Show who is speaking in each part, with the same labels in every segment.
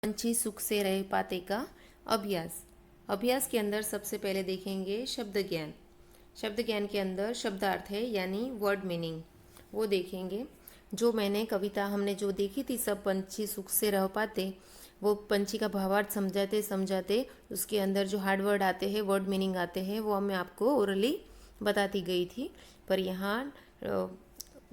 Speaker 1: पंछी सुख से रह पाते का अभ्यास। अभ्यास के अंदर सबसे पहले देखेंगे शब्द ज्ञान। शब्द ज्ञान के अंदर शब्दार्थ है यानी वर्ड मीनिंग, वो देखेंगे। जो मैंने कविता हमने जो देखी थी, सब पंछी सुख से रह पाते, वो पंछी का भावार्थ समझाते समझाते उसके अंदर जो हार्ड वर्ड आते हैं, वर्ड मीनिंग आते हैं, वो मैं आपको ओरली बताती गई थी। पर यहाँ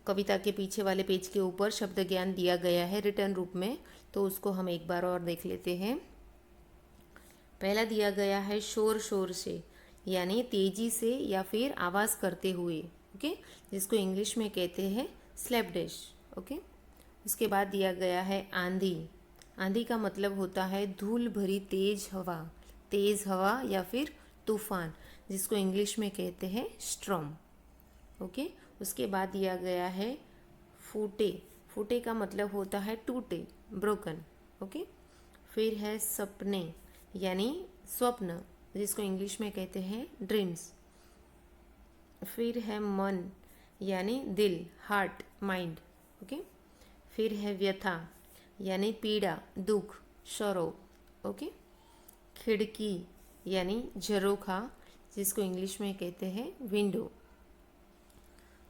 Speaker 1: कविता के पीछे वाले पेज के ऊपर शब्द ज्ञान दिया गया है रिटर्न रूप में, तो उसको हम एक बार और देख लेते हैं। पहला दिया गया है शोर शोर से, यानी तेजी से या फिर आवाज़ करते हुए, ओके, जिसको इंग्लिश में कहते हैं स्लैपडेश, ओके। उसके बाद दिया गया है आंधी। आंधी का मतलब होता है धूल भरी तेज हवा या फिर तूफान, जिसको इंग्लिश में कहते हैं स्ट्रॉम, ओके। उसके बाद दिया गया है फूटे। फूटे का मतलब होता है टूटे, ब्रोकन, ओके। फिर है सपने यानी स्वप्न, जिसको इंग्लिश में कहते हैं ड्रीम्स। फिर है मन यानी दिल, हार्ट, माइंड, ओके। फिर है व्यथा यानी पीड़ा, दुख, सरो, ओके। खिड़की यानी झरोखा, जिसको इंग्लिश में कहते हैं विंडो।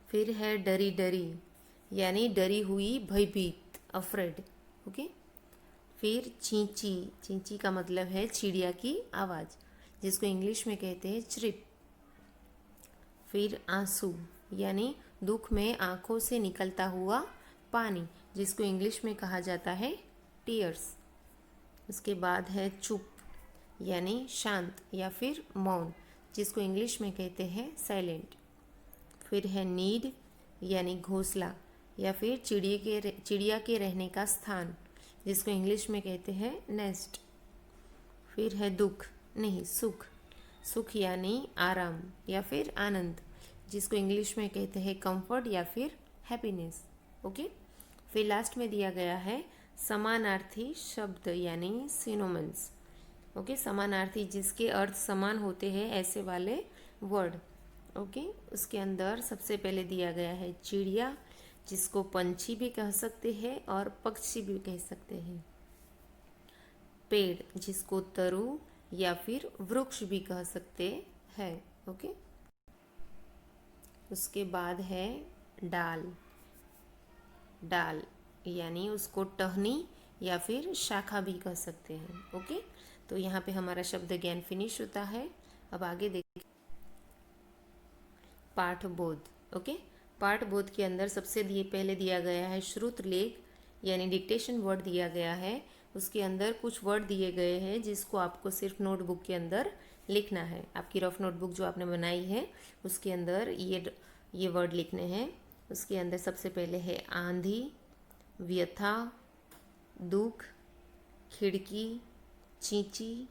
Speaker 1: फिर है डरी डरी यानी डरी हुई, भयभीत, अफ्रेड, ओके। फिर चींची। चींची का मतलब है चिड़िया की आवाज़, जिसको इंग्लिश में कहते हैं चिप। फिर आंसू यानी दुख में आंखों से निकलता हुआ पानी, जिसको इंग्लिश में कहा जाता है टीयर्स। उसके बाद है चुप यानी शांत या फिर मौन, जिसको इंग्लिश में कहते हैं साइलेंट। फिर है नीड यानी घोंसला या फिर चिड़िया के रहने का स्थान, जिसको इंग्लिश में कहते हैं नेस्ट। फिर है सुख। सुख यानी आराम या फिर आनंद, जिसको इंग्लिश में कहते हैं कंफर्ट या फिर हैप्पीनेस, ओके। फिर लास्ट में दिया गया है समानार्थी शब्द यानी सिनोनिम्स, ओके। समानार्थी जिसके अर्थ समान होते हैं, ऐसे वाले वर्ड, ओके। उसके अंदर सबसे पहले दिया गया है चिड़िया, जिसको पंछी भी कह सकते हैं और पक्षी भी कह सकते हैं। पेड़, जिसको तरु या फिर वृक्ष भी कह सकते हैं, ओके। उसके बाद है डाल यानी उसको टहनी या फिर शाखा भी कह सकते हैं, ओके। तो यहाँ पे हमारा शब्द ज्ञान फिनिश होता है। अब आगे देखिए पाठबोध, ओके। पाठबोध के अंदर सबसे पहले दिया गया है श्रुत लेख यानी डिक्टेशन वर्ड दिया गया है। उसके अंदर कुछ वर्ड दिए गए हैं, जिसको आपको सिर्फ नोटबुक के अंदर लिखना है। आपकी रफ नोटबुक जो आपने बनाई है, उसके अंदर ये वर्ड लिखने हैं। उसके अंदर सबसे पहले है आंधी, व्यथा, दुख, खिड़की, चींची,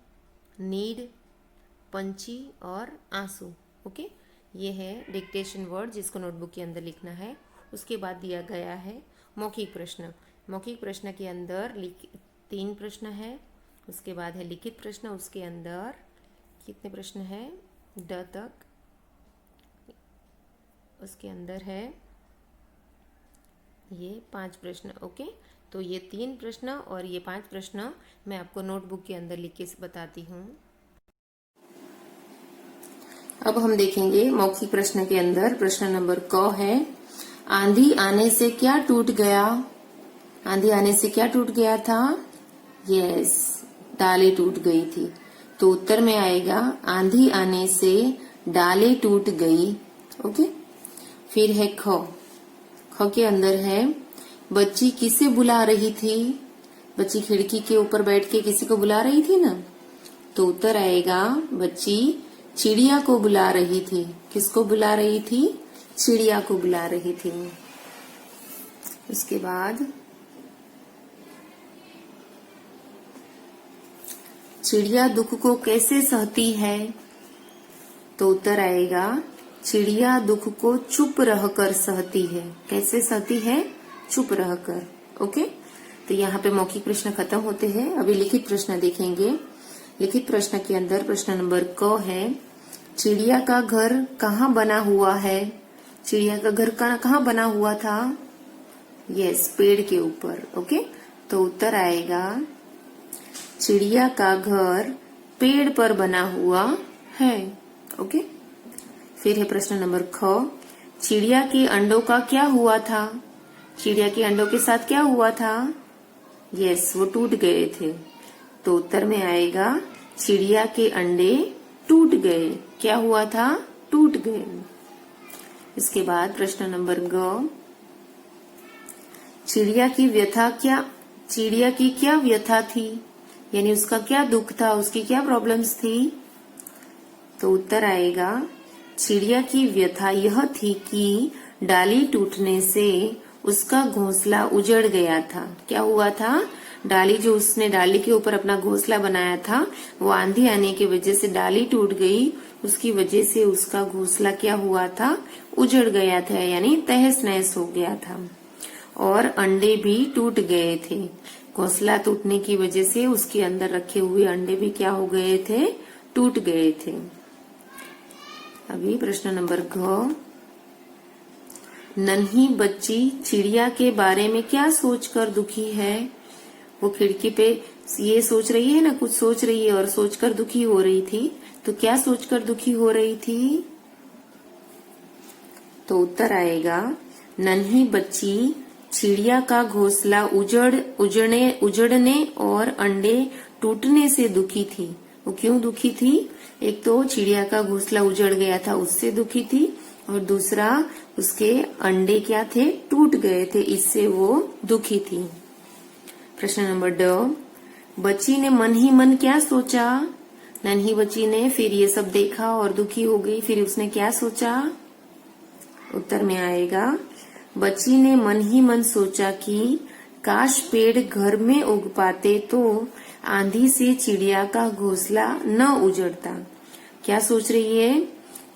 Speaker 1: नीड, पंछी और आंसू, ओके। ये है डिक्टेशन वर्ड, जिसको नोटबुक के अंदर लिखना है। उसके बाद दिया गया है मौखिक प्रश्न। मौखिक प्रश्न के अंदर 3 प्रश्न है। उसके बाद है लिखित प्रश्न, उसके अंदर कितने प्रश्न है, ड तक। उसके अंदर है ये 5 प्रश्न, ओके। तो ये 3 प्रश्न और ये 5 प्रश्न मैं आपको नोटबुक के अंदर लिख के बताती हूँ। अब हम देखेंगे मौखिक प्रश्न के अंदर प्रश्न नंबर क है, आंधी आने से क्या टूट गया? आंधी आने से क्या टूट गया था? यस, डालें टूट गई थी। तो उत्तर में आएगा आंधी आने से डालें टूट गई, ओके। फिर है ख के अंदर है बच्ची किसे बुला रही थी? बच्ची खिड़की के ऊपर बैठ के किसी को बुला रही थी ना, तो उत्तर आएगा बच्ची चिड़िया को बुला रही थी। किसको बुला रही थी? चिड़िया को बुला रही थी। उसके बाद चिड़िया दुख को कैसे सहती है? तो उत्तर आएगा चिड़िया दुख को चुप रहकर सहती है। कैसे सहती है? चुप रहकर, ओके। तो यहाँ पे मौखिक प्रश्न खत्म होते हैं। अभी लिखित प्रश्न देखेंगे। लिखित प्रश्न के अंदर प्रश्न नंबर क है, चिड़िया का घर कहाँ बना हुआ है? चिड़िया का घर कहाँ बना हुआ था? यस, पेड़ के ऊपर, ओके। तो उत्तर आएगा चिड़िया का घर पेड़ पर बना हुआ है। ओके, फिर है प्रश्न नंबर ख। चिड़िया के अंडों का क्या हुआ था? चिड़िया के अंडों के साथ क्या हुआ था? यस, वो टूट गए थे। तो उत्तर में आएगा चिड़िया के अंडे टूट गए। क्या हुआ था? टूट गए। इसके बाद प्रश्न नंबर ग। चिड़िया की क्या व्यथा थी? यानी उसका क्या दुख था, उसकी क्या प्रॉब्लम्स थी? तो उत्तर आएगा चिड़िया की व्यथा यह थी कि डाली टूटने से उसका घोंसला उजड़ गया था। क्या हुआ था? उसने डाली के ऊपर अपना घोंसला बनाया था, वो आंधी आने की वजह से डाली टूट गई। उसकी वजह से उसका घोंसला क्या हुआ था? उजड़ गया था, यानी तहस नहस हो गया था। और अंडे भी टूट गए थे। घोंसला टूटने की वजह से उसके अंदर रखे हुए अंडे भी क्या हो गए थे? टूट गए थे। अभी प्रश्न नंबर घ। नन्ही बच्ची चिड़िया के बारे में क्या सोचकर दुखी है? वो खिड़की पे ये सोच रही है ना, कुछ सोच रही है और सोचकर दुखी हो रही थी। तो क्या सोचकर दुखी हो रही थी? तो उत्तर आएगा नन्ही बच्ची चिड़िया का घोंसला उजड़ने और अंडे टूटने से दुखी थी। वो क्यों दुखी थी? एक तो चिड़िया का घोंसला उजड़ गया था, उससे दुखी थी, और दूसरा उसके अंडे क्या थे? टूट गए थे, इससे वो दुखी थी। प्रश्न नंबर ड। बच्ची ने मन ही मन क्या सोचा? नन्ही बच्ची ने फिर ये सब देखा और दुखी हो गई, फिर उसने क्या सोचा? उत्तर में आएगा बच्ची ने मन ही मन सोचा कि काश पेड़ घर में उग पाते तो आंधी से चिड़िया का घोंसला न उजड़ता। क्या सोच रही है?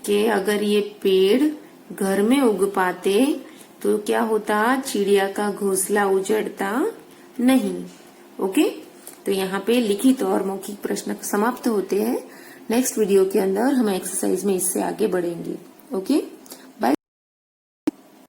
Speaker 1: कि अगर ये पेड़ घर में उग पाते तो क्या होता? चिड़िया का घोंसला उजड़ता नहीं। ओके, तो यहाँ पे लिखित और मौखिक प्रश्न समाप्त होते हैं। नेक्स्ट वीडियो के अंदर हम एक्सरसाइज में इससे आगे बढ़ेंगे। ओके।